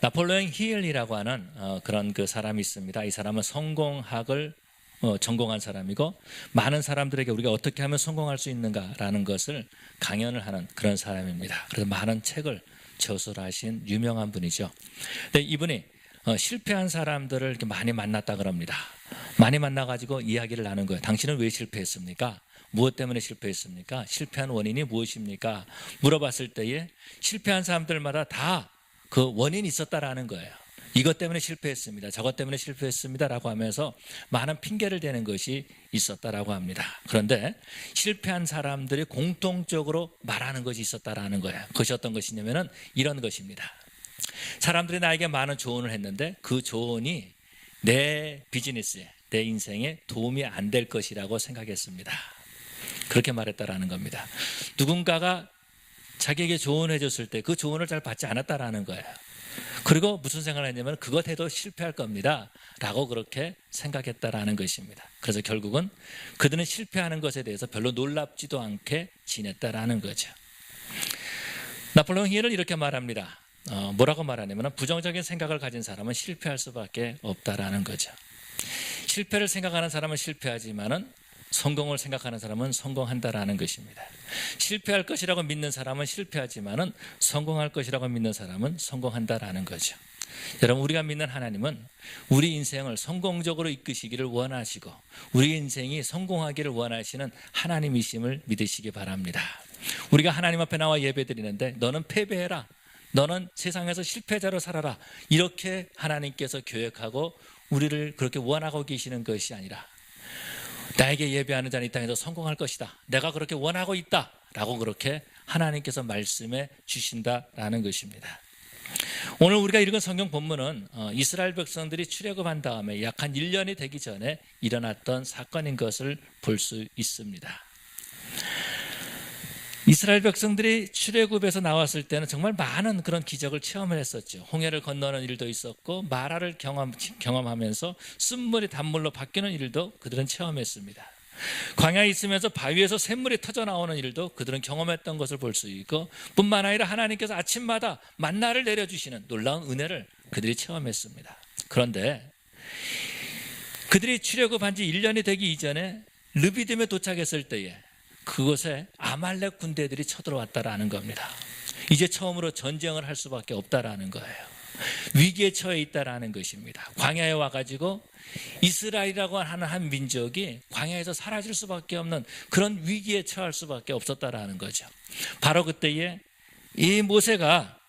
나폴레옹 힐이라고 하는 그런 그 사람이 있습니다. 이 사람은 성공학을 전공한 사람이고, 많은 사람들에게 우리가 어떻게 하면 성공할 수 있는가라는 것을 강연을 하는 그런 사람입니다. 그래서 많은 책을 저술하신 유명한 분이죠. 근데 이분이 실패한 사람들을 이렇게 많이 만났다 그럽니다. 많이 만나가지고 이야기를 나눈 거예요. 당신은 왜 실패했습니까? 무엇 때문에 실패했습니까? 실패한 원인이 무엇입니까? 물어봤을 때에 실패한 사람들마다 다 그 원인이 있었다라는 거예요. 이것 때문에 실패했습니다. 저것 때문에 실패했습니다라고 하면서 많은 핑계를 대는 것이 있었다라고 합니다. 그런데 실패한 사람들이 공통적으로 말하는 것이 있었다라는 거예요. 그것이 어떤 것이냐면은 이런 것입니다. 사람들이 나에게 많은 조언을 했는데 그 조언이 내 비즈니스에, 내 인생에 도움이 안 될 것이라고 생각했습니다. 그렇게 말했다라는 겁니다. 누군가가 자기에게 조언해 줬을 때 그 조언을 잘 받지 않았다라는 거예요. 그리고 무슨 생각을 했냐면 그것 해도 실패할 겁니다 라고 그렇게 생각했다라는 것입니다. 그래서 결국은 그들은 실패하는 것에 대해서 별로 놀랍지도 않게 지냈다라는 거죠. 나폴레옹 힐은 이렇게 말합니다. 뭐라고 말하냐면 부정적인 생각을 가진 사람은 실패할 수밖에 없다라는 거죠. 실패를 생각하는 사람은 실패하지만은 성공을 생각하는 사람은 성공한다라는 것입니다. 실패할 것이라고 믿는 사람은 실패하지만은 성공할 것이라고 믿는 사람은 성공한다라는 거죠. 여러분, 우리가 믿는 하나님은 우리 인생을 성공적으로 이끄시기를 원하시고 우리 인생이 성공하기를 원하시는 하나님이심을 믿으시기 바랍니다. 우리가 하나님 앞에 나와 예배드리는데 너는 패배해라, 너는 세상에서 실패자로 살아라, 이렇게 하나님께서 계획하고 우리를 그렇게 원하고 계시는 것이 아니라 나에게 예배하는 자는 이 땅에서 성공할 것이다, 내가 그렇게 원하고 있다 라고 그렇게 하나님께서 말씀해 주신다라는 것입니다. 오늘 우리가 읽은 성경 본문은 이스라엘 백성들이 출애굽한 다음에 약 한 1년이 되기 전에 일어났던 사건인 것을 볼 수 있습니다. 이스라엘 백성들이 출애굽에서 나왔을 때는 정말 많은 그런 기적을 체험을 했었죠. 홍해를 건너는 일도 있었고 마라를 경험하면서 쓴물이 단물로 바뀌는 일도 그들은 체험했습니다. 광야에 있으면서 바위에서 샘물이 터져 나오는 일도 그들은 경험했던 것을 볼 수 있고, 뿐만 아니라 하나님께서 아침마다 만나를 내려주시는 놀라운 은혜를 그들이 체험했습니다. 그런데 그들이 출애굽한 지 1년이 되기 이전에 르비딤에 도착했을 때에 그곳에 아말렉 군대들이 쳐들어왔다라는 겁니다. 이제 처음으로 전쟁을 할 수밖에 없다라는 거예요. 위기에 처해 있다라는 것입니다. 광야에 와가지고 이스라엘이라고 하는 한 민족이 광야에서 사라질 수밖에 없는 그런 위기에 처할 수밖에 없었다라는 거죠. 바로 그때에 이 모세가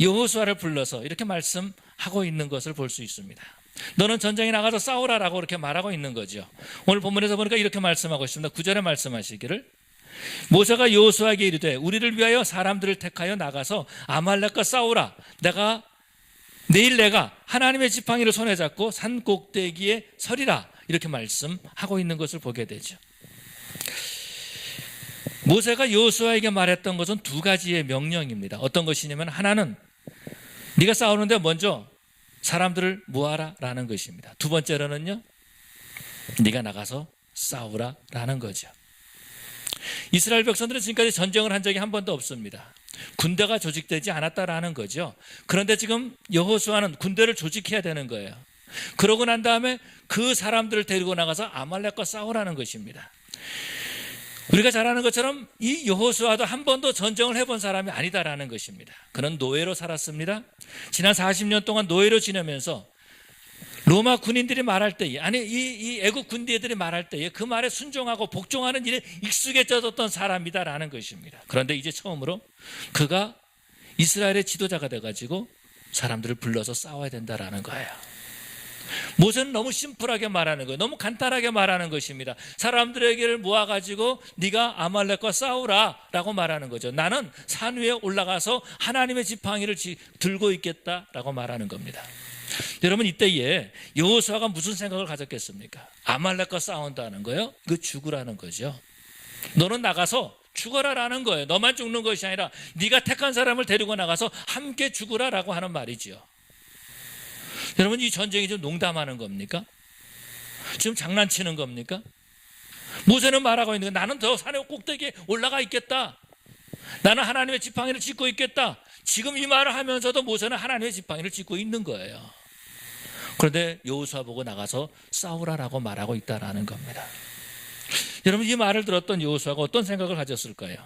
여호수아를 불러서 이렇게 말씀하고 있는 것을 볼 수 있습니다. 너는 전쟁에 나가서 싸우라라고 이렇게 말하고 있는 거죠. 오늘 본문에서 보니까 이렇게 말씀하고 있습니다. 9절에 말씀하시기를, 모세가 여호수아에게 이르되 우리를 위하여 사람들을 택하여 나가서 아말렉과 싸우라. 내일 내가 하나님의 지팡이를 손에 잡고 산 꼭대기에 서리라. 이렇게 말씀하고 있는 것을 보게 되죠. 모세가 여호수아에게 말했던 것은 두 가지의 명령입니다. 어떤 것이냐면, 하나는 네가 싸우는데 먼저 사람들을 모아라 라는 것입니다. 두 번째로는요, 네가 나가서 싸우라 라는 거죠. 이스라엘 백성들은 지금까지 전쟁을 한 적이 한 번도 없습니다. 군대가 조직되지 않았다라는 거죠. 그런데 지금 여호수아는 군대를 조직해야 되는 거예요. 그러고 난 다음에 그 사람들을 데리고 나가서 아말렉과 싸우라는 것입니다. 우리가 잘 아는 것처럼 이 여호수아도 한 번도 전쟁을 해본 사람이 아니다라는 것입니다. 그는 노예로 살았습니다. 지난 40년 동안 노예로 지내면서 로마 군인들이 말할 때에, 이 애국 군대들이 말할 때에 그 말에 순종하고 복종하는 일에 익숙해졌던 사람이다라는 것입니다. 그런데 이제 처음으로 그가 이스라엘의 지도자가 돼가지고 사람들을 불러서 싸워야 된다라는 거예요. 모세는 너무 심플하게 말하는 거예요. 너무 간단하게 말하는 것입니다. 사람들에게를 모아가지고 네가 아말렉과 싸우라 라고 말하는 거죠. 나는 산 위에 올라가서 하나님의 지팡이를 들고 있겠다라고 말하는 겁니다. 여러분, 이때에 여호수아가 무슨 생각을 가졌겠습니까? 아말렉과 싸운다는 거예요? 그 죽으라는 거죠. 너는 나가서 죽어라라는 거예요. 너만 죽는 것이 아니라 네가 택한 사람을 데리고 나가서 함께 죽으라라고 하는 말이지요. 여러분, 이 전쟁이 좀 농담하는 겁니까? 지금 장난치는 겁니까? 모세는 말하고 있는 거예요. 나는 더 산의 꼭대기에 올라가 있겠다. 나는 하나님의 지팡이를 짚고 있겠다. 지금 이 말을 하면서도 모세는 하나님의 지팡이를 짚고 있는 거예요. 그런데 여호수아 보고 나가서 싸우라라고 말하고 있다라는 겁니다. 여러분, 이 말을 들었던 여호수아가 어떤 생각을 가졌을까요?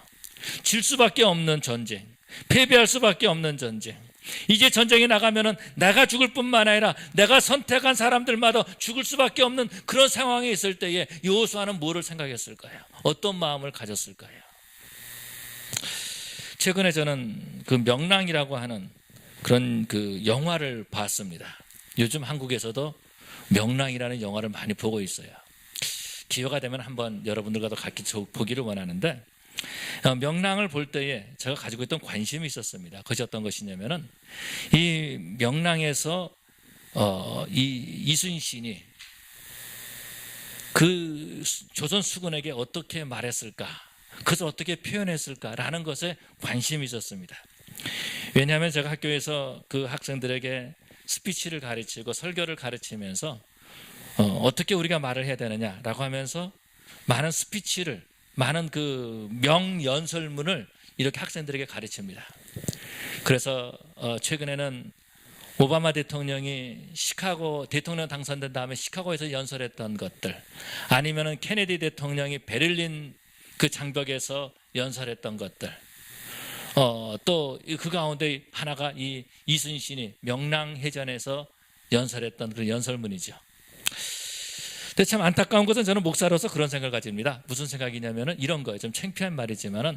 질 수밖에 없는 전쟁, 패배할 수밖에 없는 전쟁. 이제 전쟁에 나가면은 내가 죽을 뿐만 아니라 내가 선택한 사람들마다 죽을 수밖에 없는 그런 상황에 있을 때에 여호수아는 뭐를 생각했을까요? 어떤 마음을 가졌을까요? 최근에 저는 그 명랑이라고 하는 그런 그 영화를 봤습니다. 요즘 한국에서도 명랑이라는 영화를 많이 보고 있어요. 기회가 되면 한번 여러분들과도 같이 보기를 원하는데, 명랑을 볼 때에 제가 가지고 있던 관심이 있었습니다. 그것이 어떤 것이냐면은 이 명랑에서 이 이순신이 그 조선 수군에게 어떻게 말했을까, 그것을 어떻게 표현했을까라는 것에 관심이 있었습니다. 왜냐하면 제가 학교에서 그 학생들에게 스피치를 가르치고 설교를 가르치면서 어떻게 우리가 말을 해야 되느냐라고 하면서 많은 스피치를, 많은 그 명연설문을 이렇게 학생들에게 가르칩니다. 그래서 최근에는 오바마 대통령이 시카고 대통령 당선된 다음에 시카고에서 연설했던 것들, 아니면은 케네디 대통령이 베를린 그 장벽에서 연설했던 것들, 또 그 가운데 하나가 이 이순신이 명랑해전에서 연설했던 그 연설문이죠. 근데 참 안타까운 것은 저는 목사로서 그런 생각을 가집니다. 무슨 생각이냐면은 이런 거예요. 좀 창피한 말이지만은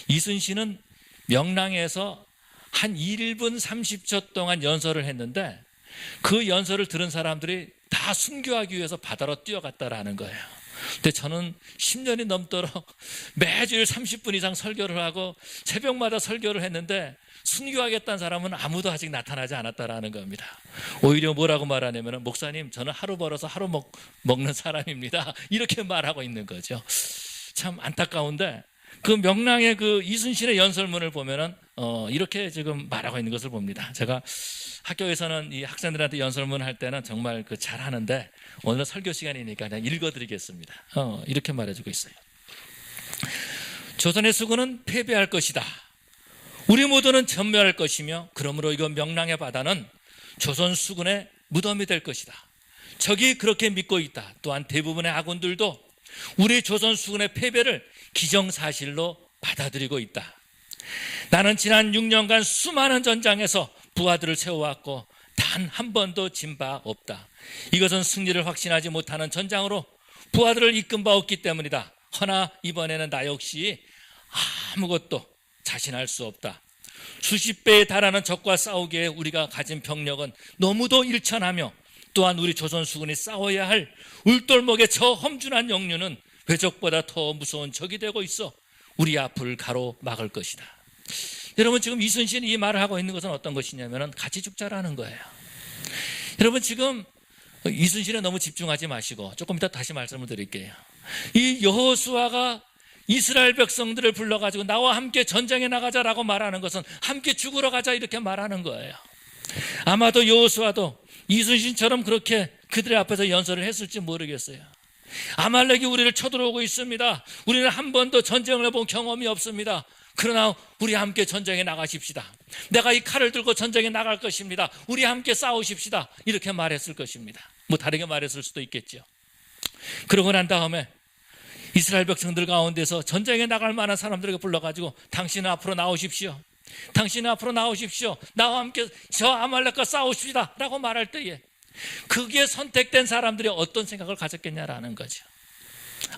이순신은 명랑에서 한 1분 30초 동안 연설을 했는데 그 연설을 들은 사람들이 다 순교하기 위해서 바다로 뛰어갔다라는 거예요. 근데 저는 10년이 넘도록 매주일 30분 이상 설교를 하고 새벽마다 설교를 했는데 순교하겠다는 사람은 아무도 아직 나타나지 않았다라는 겁니다. 오히려 뭐라고 말하냐면, 목사님, 저는 하루 벌어서 하루 먹는 사람입니다, 이렇게 말하고 있는 거죠. 참 안타까운데 그 명랑의 그 이순신의 연설문을 보면은 이렇게 지금 말하고 있는 것을 봅니다. 제가 학교에서는 이 학생들한테 연설문 할 때는 정말 그 잘하는데 오늘은 설교 시간이니까 그냥 읽어드리겠습니다. 이렇게 말해주고 있어요. 조선의 수군은 패배할 것이다. 우리 모두는 전멸할 것이며, 그러므로 이거 명랑의 바다는 조선 수군의 무덤이 될 것이다. 적이 그렇게 믿고 있다. 또한 대부분의 아군들도 우리 조선 수군의 패배를 기정사실로 받아들이고 있다. 나는 지난 6년간 수많은 전장에서 부하들을 세워왔고 단 한 번도 진 바 없다. 이것은 승리를 확신하지 못하는 전장으로 부하들을 이끈 바 없기 때문이다. 허나 이번에는 나 역시 아무것도 자신할 수 없다. 수십 배에 달하는 적과 싸우기에 우리가 가진 병력은 너무도 일천하며, 또한 우리 조선 수군이 싸워야 할 울돌목의 저 험준한 영류는 외적보다 더 무서운 적이 되고 있어 우리 앞을 가로막을 것이다. 여러분, 지금 이순신이 이 말을 하고 있는 것은 어떤 것이냐면 같이 죽자라는 거예요. 여러분, 지금 이순신에 너무 집중하지 마시고 조금 이따 다시 말씀을 드릴게요. 이 여호수아가 이스라엘 백성들을 불러가지고 나와 함께 전쟁에 나가자라고 말하는 것은 함께 죽으러 가자 이렇게 말하는 거예요. 아마도 여호수아도 이순신처럼 그렇게 그들의 앞에서 연설을 했을지 모르겠어요. 아말렉이 우리를 쳐들어오고 있습니다. 우리는 한 번도 전쟁을 해본 경험이 없습니다. 그러나 우리 함께 전쟁에 나가십시다. 내가 이 칼을 들고 전쟁에 나갈 것입니다. 우리 함께 싸우십시다. 이렇게 말했을 것입니다. 뭐 다르게 말했을 수도 있겠죠. 그러고 난 다음에 이스라엘 백성들 가운데서 전쟁에 나갈 만한 사람들에게 불러가지고 당신은 앞으로 나오십시오. 당신은 앞으로 나오십시오. 나와 함께 저 아말렉과 싸우십시다 라고 말할 때에 그게 선택된 사람들이 어떤 생각을 가졌겠냐라는 거죠.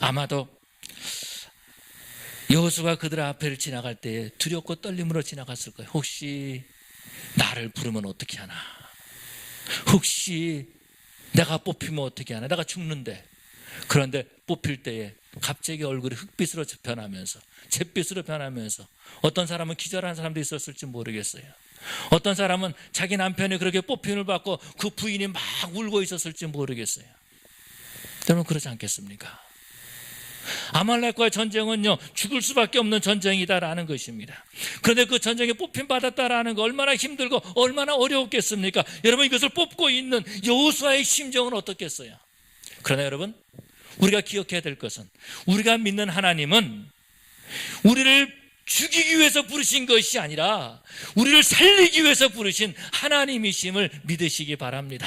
아마도 여호수아가 그들 앞을 지나갈 때에 두렵고 떨림으로 지나갔을 거예요. 혹시 나를 부르면 어떻게 하나? 혹시 내가 뽑히면 어떻게 하나? 내가 죽는데. 그런데 뽑힐 때에 갑자기 얼굴이 흑빛으로 변하면서, 잿빛으로 변하면서, 어떤 사람은 기절한 사람도 있었을지 모르겠어요. 어떤 사람은 자기 남편이 그렇게 뽑힘을 받고 그 부인이 막 울고 있었을지 모르겠어요. 여러분, 그렇지 않겠습니까? 아말렉과의 전쟁은요, 죽을 수밖에 없는 전쟁이다라는 것입니다. 그런데 그 전쟁에 뽑힘 받았다라는 거 얼마나 힘들고 얼마나 어려웠겠습니까? 여러분, 이것을 뽑고 있는 여호수아의 심정은 어떻겠어요? 그러나 여러분, 우리가 기억해야 될 것은, 우리가 믿는 하나님은 우리를 죽이기 위해서 부르신 것이 아니라 우리를 살리기 위해서 부르신 하나님이심을 믿으시기 바랍니다.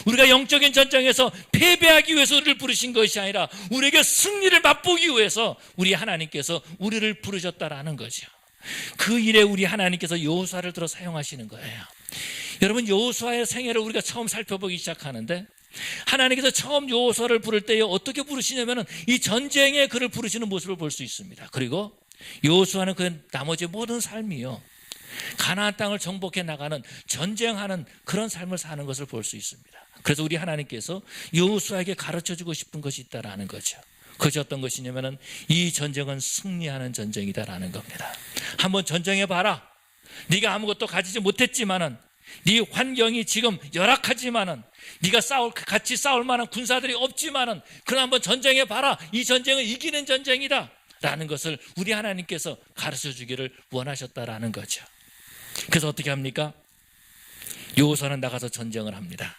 우리가 영적인 전쟁에서 패배하기 위해서 우리를 부르신 것이 아니라 우리에게 승리를 맛보기 위해서 우리 하나님께서 우리를 부르셨다라는 거죠. 그 일에 우리 하나님께서 여호수아를 들어 사용하시는 거예요. 여러분, 여호수아의 생애를 우리가 처음 살펴보기 시작하는데 하나님께서 처음 여호수아를 부를 때에 어떻게 부르시냐면은 이 전쟁에 그를 부르시는 모습을 볼 수 있습니다. 그리고 여호수아는 그 나머지 모든 삶이요, 가나안 땅을 정복해 나가는 전쟁하는 그런 삶을 사는 것을 볼 수 있습니다. 그래서 우리 하나님께서 여호수아에게 가르쳐주고 싶은 것이 있다라는 거죠. 그것이 어떤 것이냐면은 이 전쟁은 승리하는 전쟁이다라는 겁니다. 한번 전쟁해 봐라. 네가 아무것도 가지지 못했지만은, 네 환경이 지금 열악하지만은, 네가 같이 싸울 만한 군사들이 없지만은, 그러나 한번 전쟁해 봐라. 이 전쟁은 이기는 전쟁이다 라는 것을 우리 하나님께서 가르쳐 주기를 원하셨다라는 거죠. 그래서 어떻게 합니까? 여호수아는 나가서 전쟁을 합니다.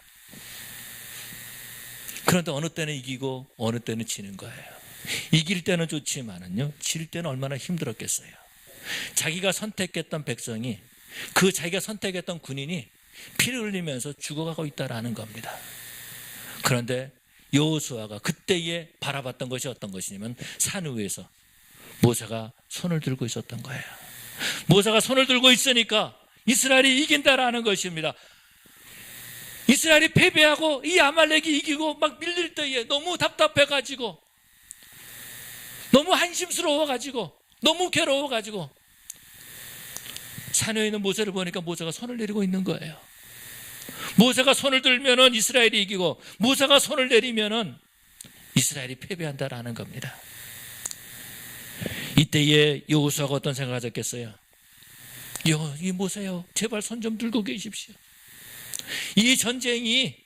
그런데 어느 때는 이기고 어느 때는 지는 거예요. 이길 때는 좋지만은요, 질 때는 얼마나 힘들었겠어요. 자기가 선택했던 백성이, 그 자기가 선택했던 군인이 피를 흘리면서 죽어가고 있다라는 겁니다. 그런데 여호수아가 그때에 바라봤던 것이 어떤 것이냐면, 산 위에서 모세가 손을 들고 있었던 거예요. 모세가 손을 들고 있으니까 이스라엘이 이긴다라는 것입니다. 이스라엘이 패배하고 이 아말렉이 이기고 막 밀릴 때에 너무 답답해가지고, 너무 한심스러워가지고, 너무 괴로워가지고 산에 있는 모세를 보니까 모세가 손을 내리고 있는 거예요. 모세가 손을 들면은 이스라엘이 이기고, 모세가 손을 내리면은 이스라엘이 패배한다라는 겁니다. 이때에 여호수아가 어떤 생각을 가졌겠어요? 이 모세요, 제발 손 좀 들고 계십시오. 이 전쟁이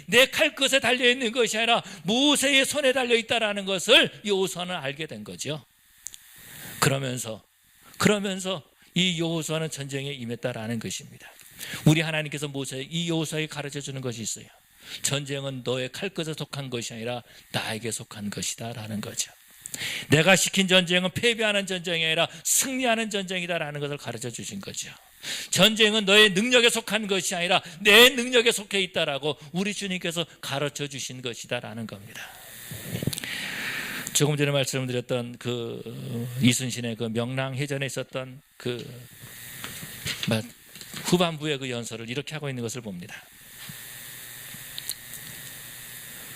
내 칼끝에 달려있는 것이 아니라 모세의 손에 달려있다라는 것을 여호수아는 알게 된 거죠. 그러면서 이 여호수아는 전쟁에 임했다라는 것입니다. 우리 하나님께서 이 여호수아에게 가르쳐주는 것이 있어요. 전쟁은 너의 칼끝에 속한 것이 아니라 나에게 속한 것이다 라는 거죠. 내가 시킨 전쟁은 패배하는 전쟁이 아니라 승리하는 전쟁이다라는 것을 가르쳐 주신 거죠. 전쟁은 너의 능력에 속한 것이 아니라 내 능력에 속해 있다라고 우리 주님께서 가르쳐 주신 것이다라는 겁니다. 조금 전에 말씀드렸던 그 이순신의 그 명랑해전에 있었던 그 후반부의 그 연설을 이렇게 하고 있는 것을 봅니다.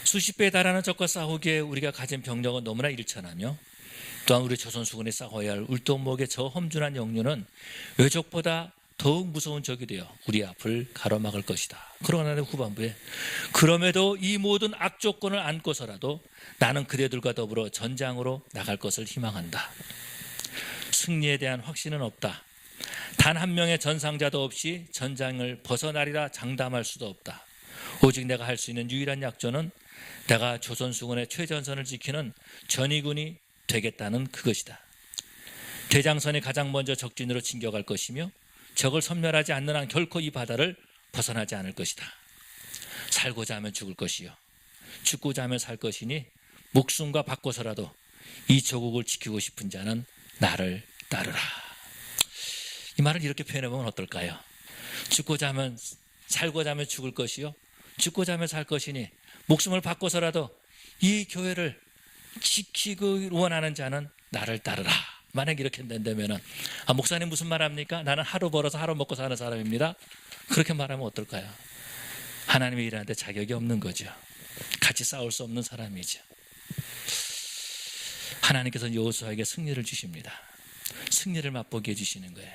수십 배에 달하는 적과 싸우기에 우리가 가진 병력은 너무나 일천하며, 또한 우리 조선 수군이 싸워야 할 울동목의 저 험준한 영류는 외적보다 더욱 무서운 적이 되어 우리 앞을 가로막을 것이다. 그러나 후반부에, 그럼에도 이 모든 악조건을 안고서라도 나는 그대들과 더불어 전장으로 나갈 것을 희망한다. 승리에 대한 확신은 없다. 단 한 명의 전상자도 없이 전장을 벗어나리라 장담할 수도 없다. 오직 내가 할 수 있는 유일한 약조는 내가 조선 수군의 최전선을 지키는 전의군이 되겠다는 그것이다. 대장선이 가장 먼저 적진으로 진격할 것이며, 적을 섬멸하지 않는 한 결코 이 바다를 벗어나지 않을 것이다. 살고자 하면 죽을 것이요, 죽고자 하면 살 것이니 목숨과 바꿔서라도 이 조국을 지키고 싶은 자는 나를 따르라. 이 말을 이렇게 표현해보면 어떨까요? 살고자 하면 죽을 것이요, 죽고자 하면 살 것이니 목숨을 바꿔서라도 이 교회를 지키고 원하는 자는 나를 따르라. 만약 이렇게 된다면, 목사님 무슨 말합니까? 나는 하루 벌어서 하루 먹고 사는 사람입니다. 그렇게 말하면 어떨까요? 하나님의 일하는데 자격이 없는 거죠. 같이 싸울 수 없는 사람이죠. 하나님께서는 여호수아에게 승리를 주십니다. 승리를 맛보게 해주시는 거예요.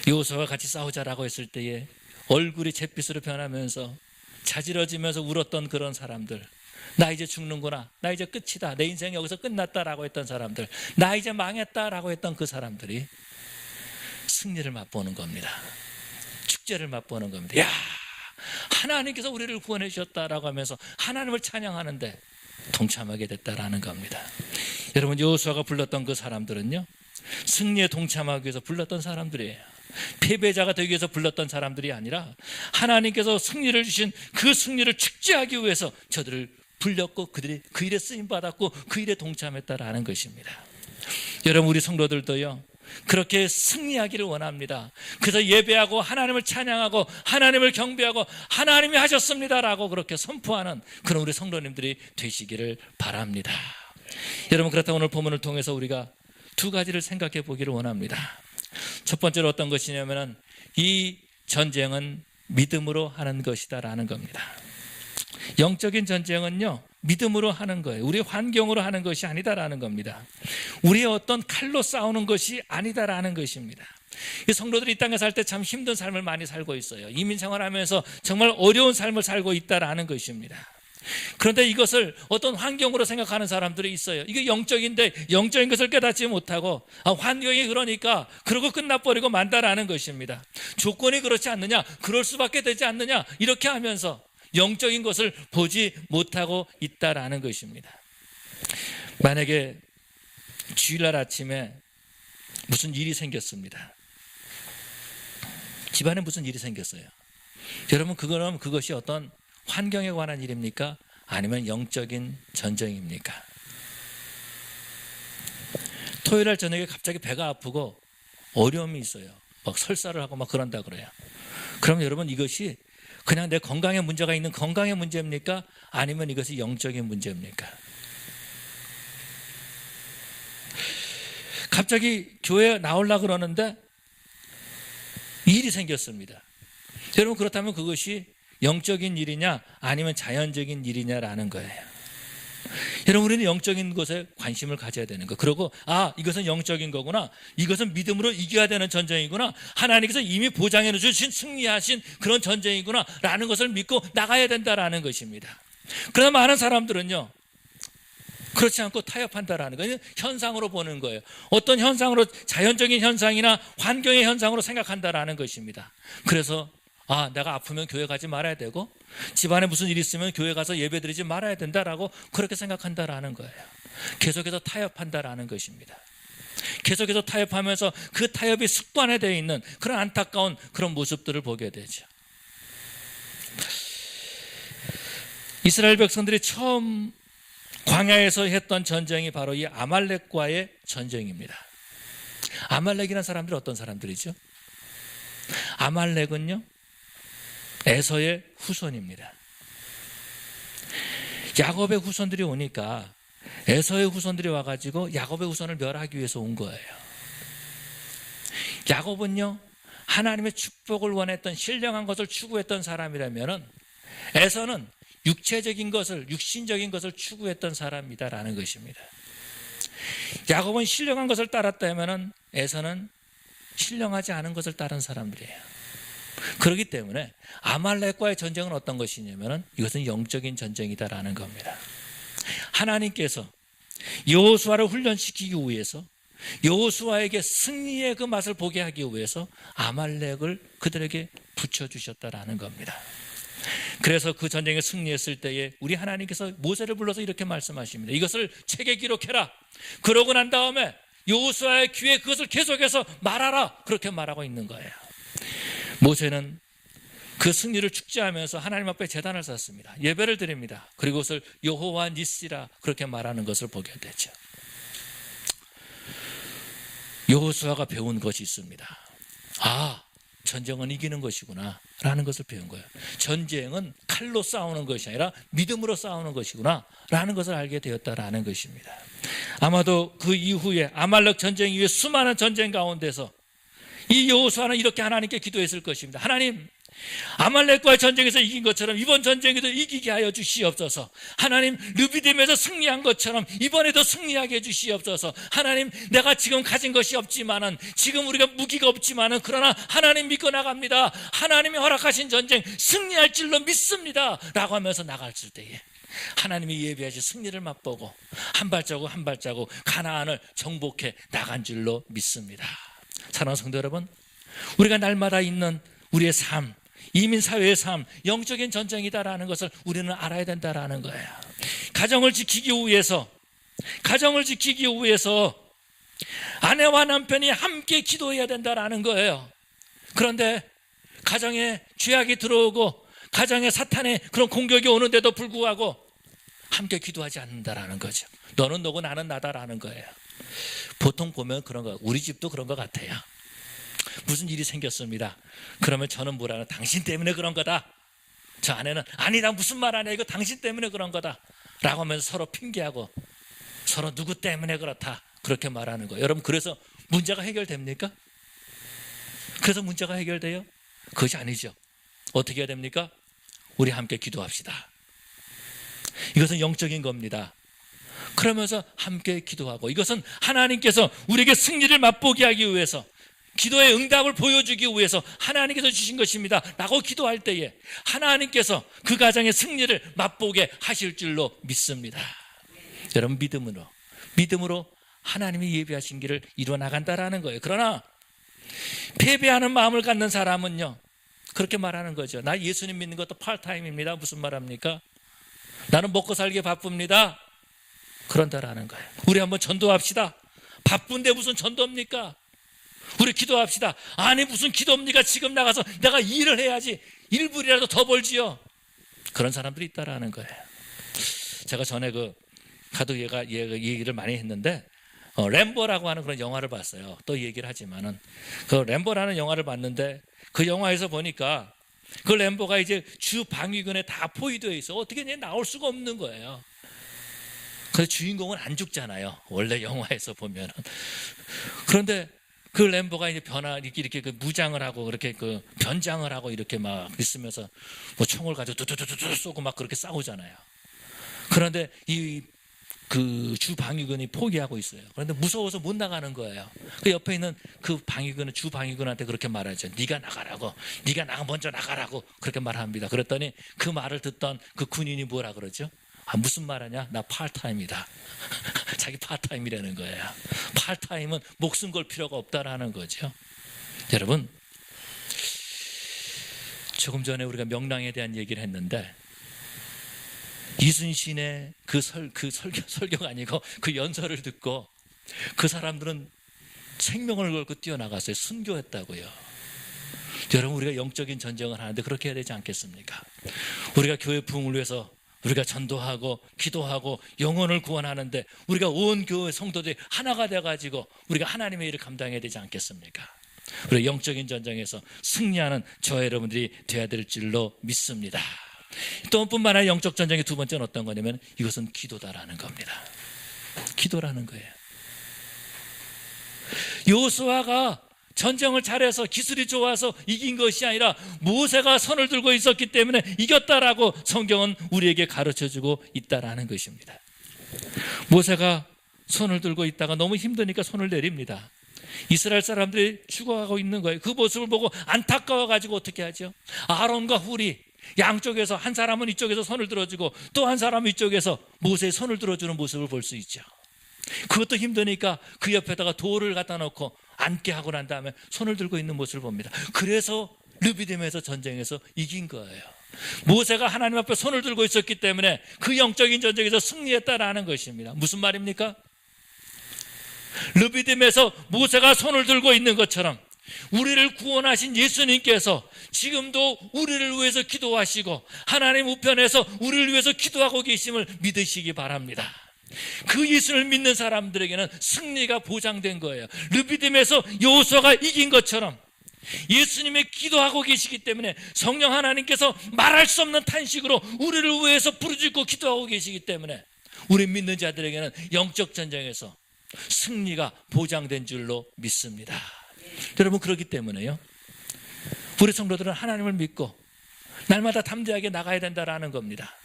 여호수아와 같이 싸우자라고 했을 때에 얼굴이 잿빛으로 변하면서 자지러지면서 울었던 그런 사람들, 나 이제 죽는구나, 나 이제 끝이다, 내 인생이 여기서 끝났다라고 했던 사람들, 나 이제 망했다라고 했던 그 사람들이 승리를 맛보는 겁니다. 축제를 맛보는 겁니다. 야, 하나님께서 우리를 구원해 주셨다라고 하면서 하나님을 찬양하는데 동참하게 됐다라는 겁니다. 여러분, 여호수아가 불렀던 그 사람들은요, 승리에 동참하기 위해서 불렀던 사람들이에요. 패배자가 되기 위해서 불렀던 사람들이 아니라 하나님께서 승리를 주신 그 승리를 축제하기 위해서 저들을 불렸고, 그들이 그 일에 쓰임받았고 그 일에 동참했다라는 것입니다. 여러분, 우리 성도들도요, 그렇게 승리하기를 원합니다. 그래서 예배하고 하나님을 찬양하고 하나님을 경배하고 하나님이 하셨습니다라고 그렇게 선포하는 그런 우리 성도님들이 되시기를 바랍니다. 여러분, 그렇다고 오늘 본문을 통해서 우리가 두 가지를 생각해 보기를 원합니다. 첫 번째로 어떤 것이냐면 이 전쟁은 믿음으로 하는 것이다라는 겁니다. 영적인 전쟁은요, 믿음으로 하는 거예요. 우리의 환경으로 하는 것이 아니다라는 겁니다. 우리의 어떤 칼로 싸우는 것이 아니다라는 것입니다. 이 성도들이 이 땅에 살 때 참 힘든 삶을 많이 살고 있어요. 이민 생활하면서 정말 어려운 삶을 살고 있다라는 것입니다. 그런데 이것을 어떤 환경으로 생각하는 사람들이 있어요. 이게 영적인데 영적인 것을 깨닫지 못하고 환경이 그러니까 그러고 끝나버리고 만다라는 것입니다. 조건이 그렇지 않느냐, 그럴 수밖에 되지 않느냐, 이렇게 하면서 영적인 것을 보지 못하고 있다라는 것입니다. 만약에 주일날 아침에 무슨 일이 생겼습니다. 집안에 무슨 일이 생겼어요. 여러분, 그것이 어떤 환경에 관한 일입니까? 아니면 영적인 전쟁입니까? 토요일날 저녁에 갑자기 배가 아프고 어려움이 있어요. 막 설사를 하고 막 그런다 그래요. 그럼 여러분, 이것이 그냥 내 건강에 문제가 있는 건강의 문제입니까? 아니면 이것이 영적인 문제입니까? 갑자기 교회에 나오려고 그러는데 일이 생겼습니다. 여러분, 그렇다면 그것이 영적인 일이냐 아니면 자연적인 일이냐라는 거예요. 여러분, 우리는 영적인 것에 관심을 가져야 되는 거. 그리고 이것은 영적인 거구나, 이것은 믿음으로 이겨야 되는 전쟁이구나, 하나님께서 이미 보장해 주신 승리하신 그런 전쟁이구나 라는 것을 믿고 나가야 된다라는 것입니다. 그러나 많은 사람들은요, 그렇지 않고 타협한다라는 거예요. 현상으로 보는 거예요. 어떤 현상으로, 자연적인 현상이나 환경의 현상으로 생각한다라는 것입니다. 그래서 내가 아프면 교회 가지 말아야 되고 집안에 무슨 일이 있으면 교회 가서 예배드리지 말아야 된다라고 그렇게 생각한다라는 거예요. 계속해서 타협한다라는 것입니다. 계속해서 타협하면서 그 타협이 습관화되어 있는 그런 안타까운 그런 모습들을 보게 되죠. 이스라엘 백성들이 처음 광야에서 했던 전쟁이 바로 이 아말렉과의 전쟁입니다. 아말렉이라는 사람들이 어떤 사람들이죠? 아말렉은요, 에서의 후손입니다. 야곱의 후손들이 오니까 에서의 후손들이 와가지고 야곱의 후손을 멸하기 위해서 온 거예요. 야곱은요, 하나님의 축복을 원했던, 신령한 것을 추구했던 사람이라면 에서는 육체적인 것을, 육신적인 것을 추구했던 사람이다라는 것입니다. 야곱은 신령한 것을 따랐다면 에서는 신령하지 않은 것을 따른 사람들이에요. 그렇기 때문에 아말렉과의 전쟁은 어떤 것이냐면 이것은 영적인 전쟁이다라는 겁니다. 하나님께서 여호수아를 훈련시키기 위해서, 여호수아에게 승리의 그 맛을 보게 하기 위해서 아말렉을 그들에게 붙여주셨다라는 겁니다. 그래서 그 전쟁에 승리했을 때에 우리 하나님께서 모세를 불러서 이렇게 말씀하십니다. 이것을 책에 기록해라. 그러고 난 다음에 여호수아의 귀에 그것을 계속해서 말하라. 그렇게 말하고 있는 거예요. 모세는 그 승리를 축제하면서 하나님 앞에 제단을 쌓습니다. 예배를 드립니다. 그리고 그것을 여호와 니시라 그렇게 말하는 것을 보게 되죠. 여호수아가 배운 것이 있습니다. 전쟁은 이기는 것이구나 라는 것을 배운 거예요. 전쟁은 칼로 싸우는 것이 아니라 믿음으로 싸우는 것이구나 라는 것을 알게 되었다라는 것입니다. 아마도 그 이후에 아말렉 전쟁 이후에 수많은 전쟁 가운데서 이 여호수아는 이렇게 하나님께 기도했을 것입니다. 하나님, 아말렉과의 전쟁에서 이긴 것처럼 이번 전쟁에도 이기게 하여 주시옵소서. 하나님, 르비딤에서 승리한 것처럼 이번에도 승리하게 해주시옵소서. 하나님, 내가 지금 가진 것이 없지만은, 지금 우리가 무기가 없지만은, 그러나 하나님 믿고 나갑니다. 하나님이 허락하신 전쟁 승리할 줄로 믿습니다 라고 하면서 나갔을 때에 하나님이 예비하신 승리를 맛보고 한 발자국 한 발자국 가나안을 정복해 나간 줄로 믿습니다. 사랑하는 성도 여러분, 우리가 날마다 있는 우리의 삶, 이민사회의 삶, 영적인 전쟁이다라는 것을 우리는 알아야 된다라는 거예요. 가정을 지키기 위해서 아내와 남편이 함께 기도해야 된다라는 거예요. 그런데 가정에 죄악이 들어오고 가정에 사탄의 그런 공격이 오는데도 불구하고 함께 기도하지 않는다라는 거죠. 너는 너고 나는 나다라는 거예요. 보통 보면 그런 거, 우리 집도 그런 것 같아요. 무슨 일이 생겼습니다. 그러면 저는 뭐라나, 당신 때문에 그런 거다. 저 아내는 아니다, 무슨 말 하냐, 이거 당신 때문에 그런 거다 라고 하면서 서로 핑계하고 서로 누구 때문에 그렇다 그렇게 말하는 거예요. 여러분, 그래서 문제가 해결됩니까? 그래서 문제가 해결돼요? 그것이 아니죠. 어떻게 해야 됩니까? 우리 함께 기도합시다. 이것은 영적인 겁니다. 그러면서 함께 기도하고, 이것은 하나님께서 우리에게 승리를 맛보게 하기 위해서, 기도의 응답을 보여주기 위해서 하나님께서 주신 것입니다 라고 기도할 때에 하나님께서 그 가정의 승리를 맛보게 하실 줄로 믿습니다. 여러분, 믿음으로 하나님이 예비하신 길을 이루어 나간다라는 거예요. 그러나 패배하는 마음을 갖는 사람은요, 그렇게 말하는 거죠. 나 예수님 믿는 것도 파트타임입니다. 무슨 말합니까? 나는 먹고 살기에 바쁩니다. 그런다라는 거예요. 우리 한번 전도합시다. 바쁜데 무슨 전도입니까? 우리 기도합시다. 아니, 무슨 기도입니까? 지금 나가서 내가 일을 해야지. 1불이라도 더 벌지요. 그런 사람들이 있다라는 거예요. 제가 전에 하도 얘가 얘기를 많이 했는데, 램보라고 하는 그런 영화를 봤어요. 또 얘기를 하지만은, 그 램보라는 영화를 봤는데, 그 영화에서 보니까 그 램보가 이제 주 방위군에 다 포위되어 있어. 어떻게 나올 수가 없는 거예요. 그래서 주인공은 안 죽잖아요. 원래 영화에서 보면은. 그런데 그 램보가 이제 이렇게 무장을 하고, 그렇게 변장을 하고, 이렇게 막 있으면서 뭐 총을 가지고 두두두두 쏘고 막 그렇게 싸우잖아요. 그런데 그 주 방위군이 포기하고 있어요. 그런데 무서워서 못 나가는 거예요. 그 옆에 있는 그 방위군은 주 방위군한테 그렇게 말하죠. 네가 나가라고, 네가 먼저 나가라고 그렇게 말합니다. 그랬더니 그 말을 듣던 그 군인이 뭐라 그러죠? 무슨 말하냐? 나 파트타임이다. 자기 파트타임이라는 거예요. 파트타임은 목숨 걸 필요가 없다라는 거죠. 여러분, 조금 전에 우리가 명랑에 대한 얘기를 했는데, 이순신의 그 설교가 아니고 그 연설을 듣고 그 사람들은 생명을 걸고 뛰어나갔어요. 순교했다고요. 여러분, 우리가 영적인 전쟁을 하는데 그렇게 해야 되지 않겠습니까? 우리가 교회 부흥을 위해서 우리가 전도하고 기도하고 영혼을 구원하는데 우리가 온 교회 성도들이 하나가 돼가지고 우리가 하나님의 일을 감당해야 되지 않겠습니까? 우리 영적인 전쟁에서 승리하는 저와 여러분들이 되어야 될 줄로 믿습니다. 또 뿐만 아니라 영적 전쟁의 두 번째는 어떤 거냐면, 이것은 기도다라는 겁니다. 기도라는 거예요. 여호수아가 전쟁을 잘해서 기술이 좋아서 이긴 것이 아니라 모세가 손을 들고 있었기 때문에 이겼다라고 성경은 우리에게 가르쳐주고 있다라는 것입니다. 모세가 손을 들고 있다가 너무 힘드니까 손을 내립니다. 이스라엘 사람들이 죽어가고 있는 거예요. 그 모습을 보고 안타까워가지고 어떻게 하죠? 아론과 훌이 양쪽에서, 한 사람은 이쪽에서 손을 들어주고 또 한 사람은 이쪽에서 모세의 손을 들어주는 모습을 볼 수 있죠. 그것도 힘드니까 그 옆에다가 돌을 갖다 놓고 앉게 하고 난 다음에 손을 들고 있는 모습을 봅니다. 그래서 르비딤에서 전쟁에서 이긴 거예요. 모세가 하나님 앞에 손을 들고 있었기 때문에 그 영적인 전쟁에서 승리했다라는 것입니다. 무슨 말입니까? 르비딤에서 모세가 손을 들고 있는 것처럼 우리를 구원하신 예수님께서 지금도 우리를 위해서 기도하시고 하나님 우편에서 우리를 위해서 기도하고 계심을 믿으시기 바랍니다. 그 예수를 믿는 사람들에게는 승리가 보장된 거예요. 르비딤에서 여호수아가 이긴 것처럼 예수님이 기도하고 계시기 때문에 성령 하나님께서 말할 수 없는 탄식으로 우리를 위해서 부르짖고 기도하고 계시기 때문에 우리 믿는 자들에게는 영적 전쟁에서 승리가 보장된 줄로 믿습니다. 여러분, 그렇기 때문에요, 우리 성도들은 하나님을 믿고 날마다 담대하게 나가야 된다라는 겁니다.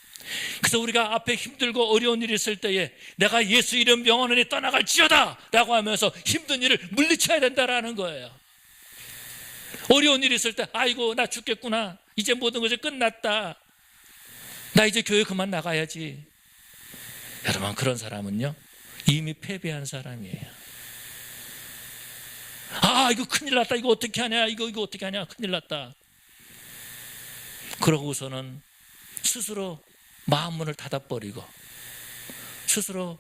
그래서 우리가 앞에 힘들고 어려운 일이 있을 때에 내가 예수 이름 명하노니 떠나갈지어다 라고 하면서 힘든 일을 물리쳐야 된다라는 거예요. 어려운 일이 있을 때 아이고 나 죽겠구나, 이제 모든 것이 끝났다, 나 이제 교회 그만 나가야지. 여러분, 그런 사람은요 이미 패배한 사람이에요. 아, 이거 큰일 났다, 이거 어떻게 하냐, 이거 어떻게 하냐, 큰일 났다. 그러고서는 스스로 마음문을 닫아버리고 스스로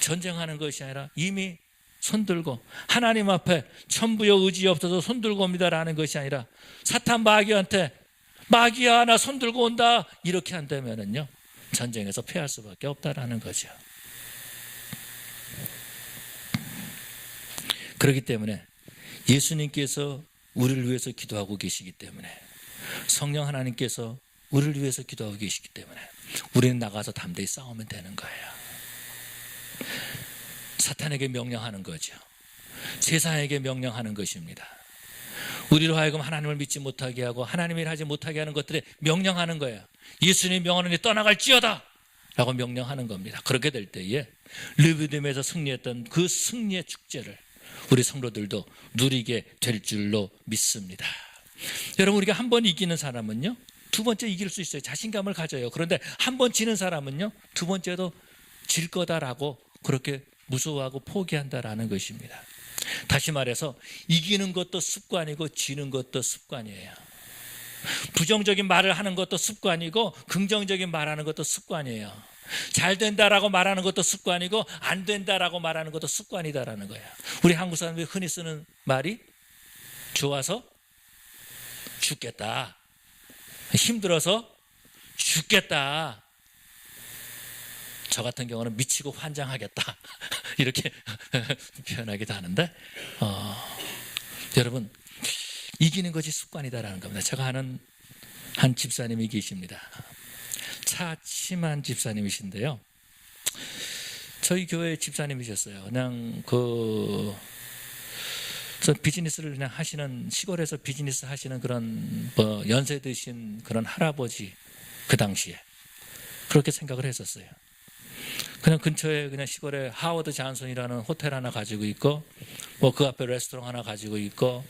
전쟁하는 것이 아니라 이미 손들고 하나님 앞에 천부여 의지 없어서 손들고 옵니다라는 것이 아니라 사탄 마귀한테 마귀야 나 손들고 온다 이렇게 한다면은요 전쟁에서 패할 수밖에 없다라는 거죠. 그렇기 때문에 예수님께서 우리를 위해서 기도하고 계시기 때문에, 성령 하나님께서 우리를 위해서 기도하고 계시기 때문에 우리는 나가서 담대히 싸우면 되는 거예요. 사탄에게 명령하는 거죠. 세상에게 명령하는 것입니다. 우리로 하여금 하나님을 믿지 못하게 하고 하나님을 하지 못하게 하는 것들에 명령하는 거예요. 예수님 명하노니 떠나갈지어다 라고 명령하는 겁니다. 그렇게 될 때에 르비딤에서 승리했던 그 승리의 축제를 우리 성도들도 누리게 될 줄로 믿습니다. 여러분, 우리가 한 번 이기는 사람은요, 두 번째 이길 수 있어요. 자신감을 가져요. 그런데 한 번 지는 사람은요, 두 번째도 질 거다라고 그렇게 무서워하고 포기한다라는 것입니다. 다시 말해서 이기는 것도 습관이고 지는 것도 습관이에요. 부정적인 말을 하는 것도 습관이고 긍정적인 말하는 것도 습관이에요. 잘 된다라고 말하는 것도 습관이고 안 된다라고 말하는 것도 습관이다라는 거예요. 우리 한국 사람들이 흔히 쓰는 말이 좋아서 죽겠다, 힘들어서 죽겠다, 저 같은 경우는 미치고 환장하겠다 이렇게 표현하기도 하는데, 여러분, 이기는 것이 습관이다라는 겁니다. 제가 아는 한 집사님이 계십니다. 차치만 집사님이신데요, 저희 교회 집사님이셨어요. 그냥 저 비즈니스를 그냥 하시는, 시골에서 비즈니스 하시는 그런 연세 드신 그런 할아버지, 그 당시에 그렇게 생각을 했었어요. 그냥 근처에 그냥 시골에 하워드 잔슨이라는 호텔 하나 가지고 있고, 그 앞에 레스토랑 하나 가지고 있고,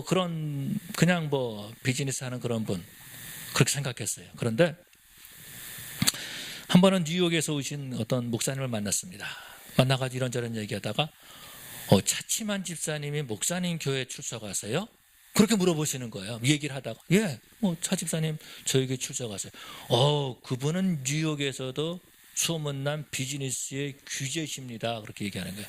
그런 그냥 비즈니스 하는 그런 분, 그렇게 생각했어요. 그런데 한 번은 뉴욕에서 오신 어떤 목사님을 만났습니다. 만나가지고 이런저런 얘기하다가 차치만 집사님이 목사님 교회에 출석하세요? 그렇게 물어보시는 거예요. 얘기를 하다가, 예, 차 집사님 저희 교회 출석하세요. 그분은 뉴욕에서도 소문난 비즈니스의 규제십니다. 그렇게 얘기하는 거예요.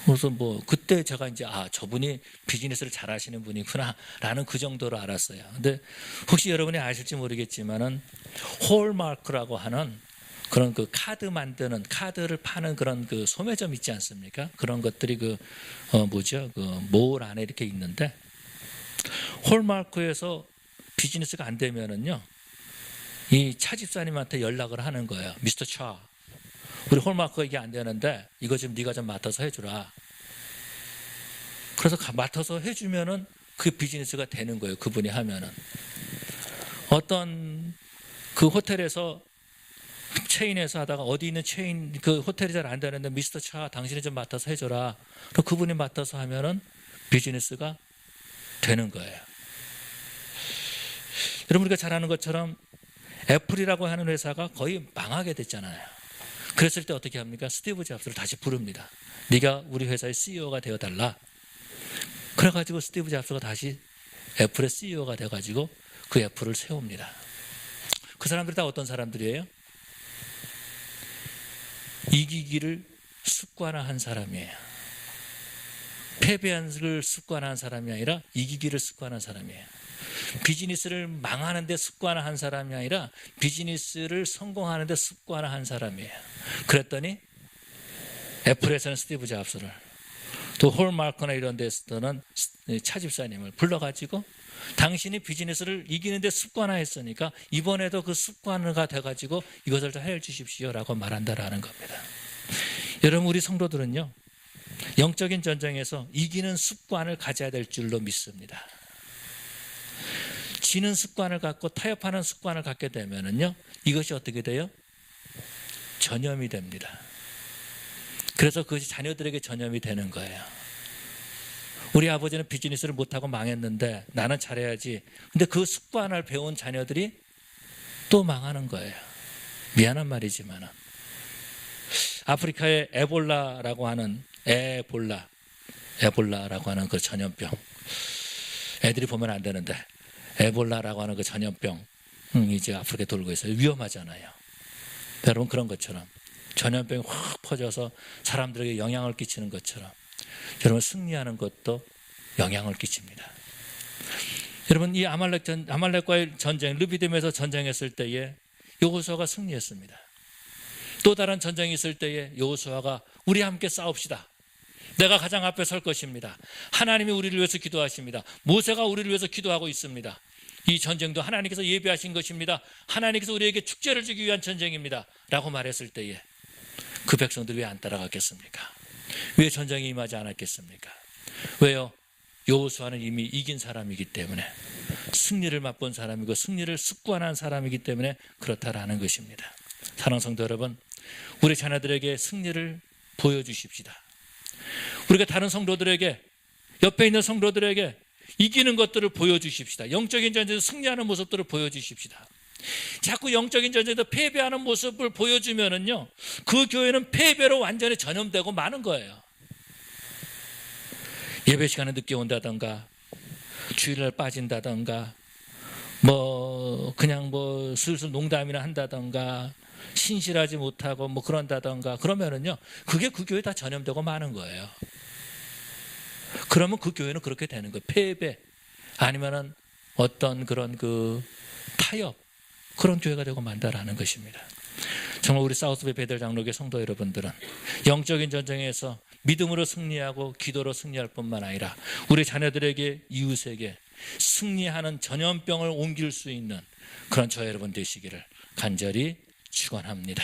그래서 그때 제가 이제 저분이 비즈니스를 잘 하시는 분이구나 라는 그 정도로 알았어요. 근데 혹시 여러분이 아실지 모르겠지만은 홀마크라고 하는 그런 그 카드 만드는, 카드를 파는 그런 그 소매점 있지 않습니까? 그런 것들이 몰 안에 이렇게 있는데, 홀마크에서 비즈니스가 안 되면은요, 이 차 집사님한테 연락을 하는 거예요. 미스터 차, 우리 홀마크가 이게 안 되는데 이거 좀 네가 좀 맡아서 해주라. 그래서 맡아서 해주면은 그 비즈니스가 되는 거예요. 그분이 하면은. 어떤 그 호텔에서 체인에서 하다가 어디 있는 체인 그 호텔이 잘 안 되는데, 미스터 차 당신이 좀 맡아서 해줘라. 그럼 그분이 맡아서 하면은 비즈니스가 되는 거예요. 여러분, 우리가 잘 아는 것처럼 애플이라고 하는 회사가 거의 망하게 됐잖아요. 그랬을 때 어떻게 합니까? 스티브 잡스를 다시 부릅니다. 네가 우리 회사의 CEO가 되어달라. 그래가지고 스티브 잡스가 다시 애플의 CEO가 돼가지고 그 애플을 세웁니다. 그 사람들이 다 어떤 사람들이에요? 이기기를 습관화한 사람이에요. 패배를 습관화한 사람이 아니라 이기기를 습관화한 사람이에요. 비즈니스를 망하는 데 습관화한 사람이 아니라 비즈니스를 성공하는 데 습관화한 사람이에요. 그랬더니 애플에서는 스티브 잡스를, 또 홀마크나 이런 데서는 차 집사님을 불러가지고 당신이 비즈니스를 이기는 데 습관화했으니까 이번에도 그 습관화가 돼가지고 이것을 다 해주십시오라고 말한다라는 겁니다. 여러분, 우리 성도들은요, 영적인 전쟁에서 이기는 습관을 가져야 될 줄로 믿습니다. 지는 습관을 갖고 타협하는 습관을 갖게 되면은요, 이것이 어떻게 돼요? 전염이 됩니다. 그래서 그것이 자녀들에게 전염이 되는 거예요. 우리 아버지는 비즈니스를 못하고 망했는데 나는 잘해야지. 근데 그 습관을 배운 자녀들이 또 망하는 거예요. 미안한 말이지만 아프리카의 에볼라라고 하는 에볼라라고 하는 그 전염병, 애들이 보면 안 되는데 에볼라라고 하는 그 전염병 이제 아프리카에 돌고 있어요. 위험하잖아요. 여러분, 그런 것처럼 전염병이 확 퍼져서 사람들에게 영향을 끼치는 것처럼 여러분, 승리하는 것도 영향을 끼칩니다. 여러분, 이 아말렉과의 전쟁, 르비딤에서 전쟁했을 때에 여호수아가 승리했습니다. 또 다른 전쟁이 있을 때에 여호수아가 우리 함께 싸웁시다. 내가 가장 앞에 설 것입니다. 하나님이 우리를 위해서 기도하십니다. 모세가 우리를 위해서 기도하고 있습니다. 이 전쟁도 하나님께서 예비하신 것입니다. 하나님께서 우리에게 축제를 주기 위한 전쟁입니다 라고 말했을 때에 그 백성들이 왜 안 따라갔겠습니까? 왜 전쟁이 임하지 않았겠습니까? 왜요? 여호수아는 이미 이긴 사람이기 때문에, 승리를 맛본 사람이고 승리를 숙고한 사람이기 때문에 그렇다라는 것입니다. 사랑하는 성도 여러분, 우리 자녀들에게 승리를 보여주십시다. 우리가 다른 성도들에게, 옆에 있는 성도들에게 이기는 것들을 보여주십시다. 영적인 전쟁에서 승리하는 모습들을 보여주십시다. 자꾸 영적인 전쟁에서 패배하는 모습을 보여주면은요, 그 교회는 패배로 완전히 전염되고 마는 거예요. 예배 시간에 늦게 온다던가, 주일날 빠진다던가, 그냥 슬슬 농담이나 한다던가, 신실하지 못하고 그런다던가, 그러면은요, 그게 그 교회 다 전염되고 마는 거예요. 그러면 그 교회는 그렇게 되는 거예요. 패배, 아니면은 어떤 그런 타협, 그런 교회가 되고 만다라는 것입니다. 정말 우리 사우스베이 베델 장로교 성도 여러분들은 영적인 전쟁에서 믿음으로 승리하고 기도로 승리할 뿐만 아니라 우리 자녀들에게, 이웃에게 승리하는 전염병을 옮길 수 있는 그런 저 여러분 되시기를 간절히 축원합니다.